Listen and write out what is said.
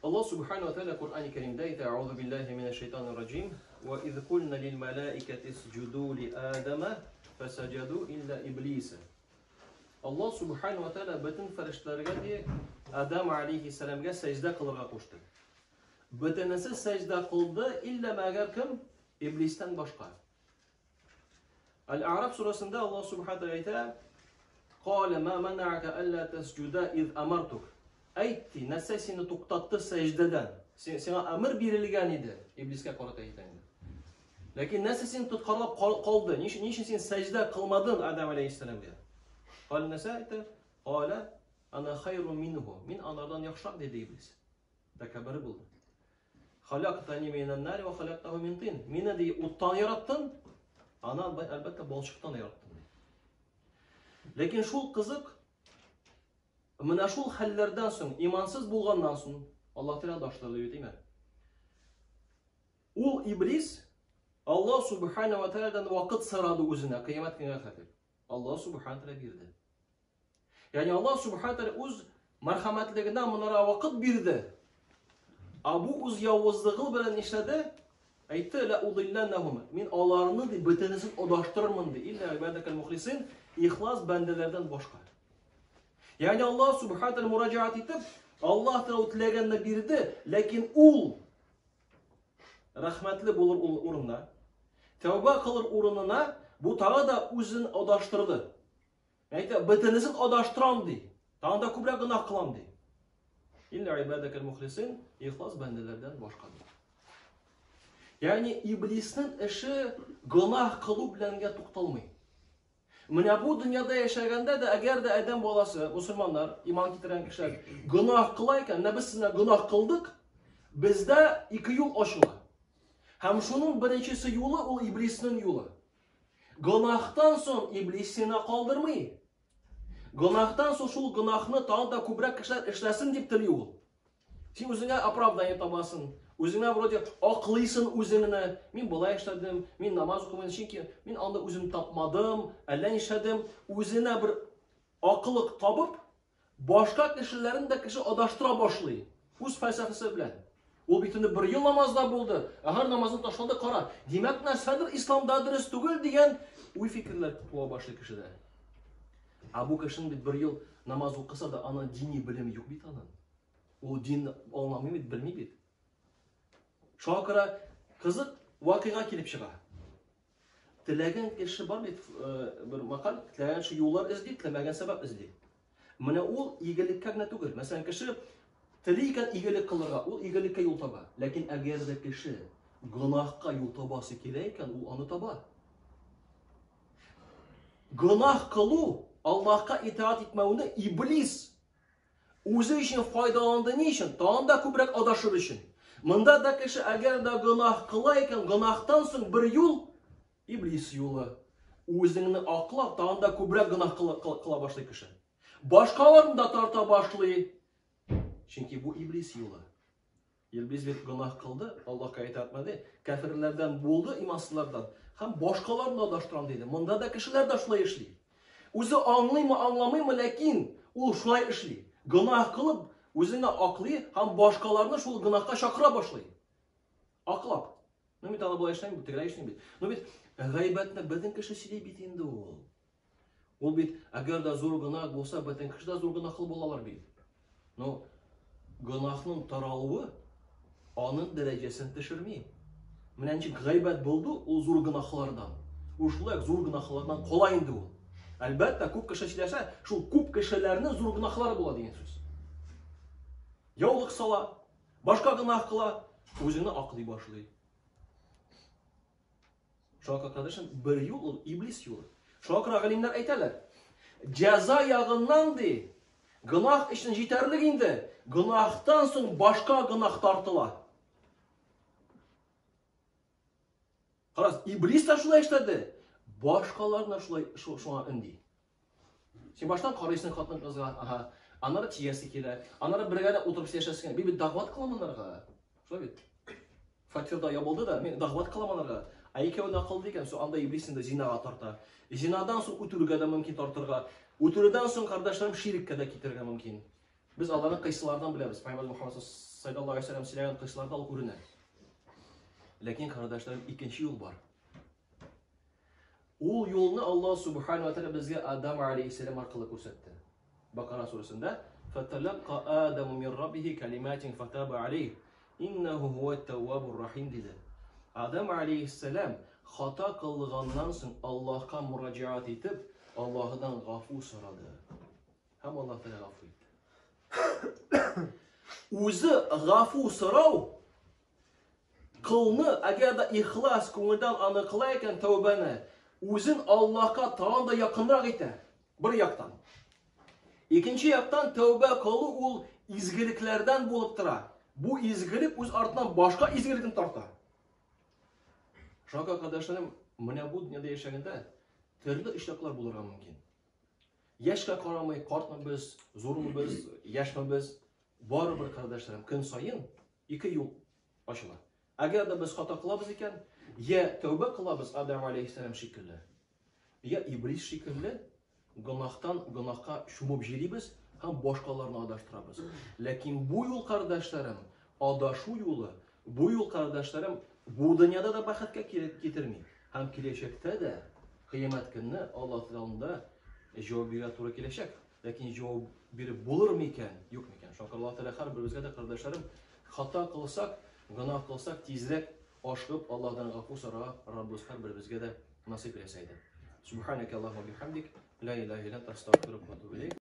Allah subhanahu wa ta'ala Kur'an-ı Kerim'de "Euzu billahi mineşşeytanirracim ve iz kulna lil melaiketi iscudu li Adem'e fesecadu illa iblise." Allah subhanahu wa ta'ala bütün feriştelerine diye Adem aleyhisselam'a secde kılırga koştu. Bütünesi secde kıldı illa meğer kim? İblisten başka. Al-A'raf surasında Allah subhanahu wa ta'ala قال ما منعك ألا تسجد إذ أمرتك. Aytti, nasıl seni tuktattı secdeden. Sana emir verilgen idi. İbliske karata hitaydı. Lakin nasıl seni tutkarıp kaldı? Niçin sen secde kılmadın Adem aleyhisselam diye? Kal nasıl aytti? Kale ana hayrun minhu. Min anardan yakşak dedi iblis. Tekabiri buldu. Halaktani minen nari ve halaktahu min tin. Mine diye uttan yarattın. Ana elbette balçıktan yarattın. Lakin şu kızık Mına şul hallerden soň, imansız bulgandan soň Allah Teala daşlarlıyor değil mi? Ul iblis Allah subhanahu wa ta'ala'dan vakit saradı özüne kıyamet gününe kadar. Allah subhanahu wa ta'ala birdi. Yani Allah subhanahu wa ta'ala öz merhametliğinden bunlara vakit birdi. Abu öz yavuzlığı bilen işledi. Aytdı la udillannahum min alarını di bütünüsün odaştırmın di illa ibadekel muhlisin ihlas bendelerden başka. Yani Allah subhanahu wa ta'ala müracaat etip Allah Teala utilegenle birdi. Lakin ul rahmetli bulur urunna. Tevbe kılır urununa bu tağa da özün odaştırdı. Yani bütünüsün odaştıram di. Tağı da kubra günah kılam di. İlla ibadekel muhlisin ihlas bendelerden başkadır. Yani iblisinin işi günah kılıp bilen tuktalmay. Mına bu dünyada yaşaganda da eğer de Adem balası, Müslümanlar, iman getiren kişiler günah kılayken ne biz sizinle günah kıldık, bizde iki yol açılı. Hem şunun birincisi yolu o iblisinin yolu. Günahtan son iblis seni kaldırmayı. Günahtan son şu günahını daha da kubra kişiler işlesin deyip diliyor. Sen özüne apravdaya tabasın. Özüne böyle aklısın özüne. Ben böyle işledim, ben namaz okumayın çünkü ben anda özümü tapmadım, ellen işledim. Özüne bir akıllık tapıp başka kişilerin de kişi adaştıra başlıyor. Öz felsefesi bilen. O bitinde bir yıl namazda buldu. Her namazın taşlandı kara. Demek nesedir İslam'da dürüst değil diyen uy fikirler tutmaya başlıyor kişide. Bu kişinin bir yıl namaz okusa da ana dini bilimi yok bir tane. O din anlamıyor, bilmiyor. Şu akıra kızık vakıya kelip çığa. Tilegen kişi var bir makal, tilegen şu yollar izleyip, tilegen sebep izleyip. Mına o iyilik kâgna tügür. Mesela kişi tiliyken iyilik kılırga, o iyilikke yol taba. Lakin eğer de kişi günahka yol tabası kireyken o anı taba. Günah kılı, Allah'a itaat etmevinde iblis özü için faydalandığı için, daha da kübrek adaşır için. Mında da kişi eğer de günah kılayken, günahtan sonra bir yol, iblis yolu. Özünü akla, daha da kübrek günah kıla başlıyor kişi. Başkalarını da tarta başlıyor. Çünkü bu iblis yolu. İblis bir günah kıldı, Allah'a itaat etmedi. Kafirlerden buldu, imansızlardan. Hem başkalarını da adaştıran dedi. Mında da kişiler de şulay işliyor. Özü anlıyor mu, anlamıyor mu, lakin o şulay işliyor. Günah kılıp, özüne aklıyor, hem başkalarını şu günahka şakıra başlıyor. Aklap. Ne bir tane bu işlem bu, tekrar işlem bit. Ne bir gaybetine bütün kişi siley bitinde ol. Ol bit, eğer de zor günah olsa, bütün kişi de zor günah kılıp olalar bit. No, günahının taralığı, onun derecesini düşürmeyin. Menence gaybet buldu, o zor günahlardan. O şulay zor günahlardan kolay indi ol. Elbette küp kişi silese, şu küp kişilerinin zor günahları bula deyin söz. Yavlık sala, başka günah kıla, özünü aklı başlıyor. Şu an kardeşim bir yol, iblis yolu. Şu an alimler aytarlar, ceza yağından de, günah için yeterliğinde, günahtan sonra başka günah tartıla. Karas, iblis de şulay işledi. Başkalarına şu an indi. Sen baştan karısını katlan kızga, aha, anlara tiyesi kile, anlara birgade oturup yaşasın. Bir dağvat kılam onlarga. Şöyle bir. Fakirda yapıldı da, men dağvat kılam onlarga. Aykev nakıl deyken, şu anda iblisin de zinaga tartar. Zinadan sonra ütürüge de mümkün tartırga. Ütürüden sonra kardeşlerim şirikke de getirge mümkün. Biz Allah'ın kıyısılardan biliriz. Peygamber Muhammed sallallahu aleyhi ve sellem söylegen kıssalarda ol görünür. Lakin kardeşlerim ikinci yol var. O yolunu Allah subhanahu wa ta'ala bizge Adam aleyhisselam arkalı көрсетті. Bakara suresinde فَتَلَقَّ آدَمُ مِنْ رَبِّهِ كَلِمَاتٍ فَتَابَ عَلَيْهِ إِنَّهُ هُوَ التَّوَّابُ الرَّحِيمُ dedi. Adam aleyhisselam hata kılgandan soň Allah'a müracaat etip Allah'dan gafu soradı. Hem Allah Teala gafu etti. O'zi gafu sorav qilni agarda ixlos ko'ngildan aniqlaykan tavbani o'zin Allohga tag'inda yaqinroq etadi. Bir yoqdan. İkinci yoqdan tavba qilib ul izgiliklardan bo'lib turadi. Bu izgilik o'z ortidan boshqa izgilikni tortadi. Şaka kardeşlerim, mana bu dünyada yaşaganda turli ishloqlar bo'larga mumkin. Yoshga qaramay, qortmi biz, zo'rmi biz, yoshmi biz, baribir kardeşlerim kun sayin ikki yo'l ochiladi. Agarda biz xato qilamiz ekan, ya tavba qilamiz Adam alayhissalom shekilli, ya iblis shekilli gunohdan gunohga shumib jirimiz, ham boshqalarni adashtiramiz. Lekin bu yo'l kardeşlerim, adashuv yo'li, bu yo'l kardeşlerim bu dünyada da baxtga getirmeydi. Hem kelajakda da qiyomat kunni Alloh taoloda javob berib to'g'ri kelajak. Lekin javob berib bo'larmi ekan, yo'qmi ekan? Shunga Alloh taolo har birimizga da kardeşlerim xato qilsak, gunoh qilsak tezroq oshqib Allohdan g'afur so'rab, Rabbimiz har birimizga da nasib etsin. Subhanaka Allohumma bihamdik, la ilaha illa anta astaghfiruka va atubu ilayk.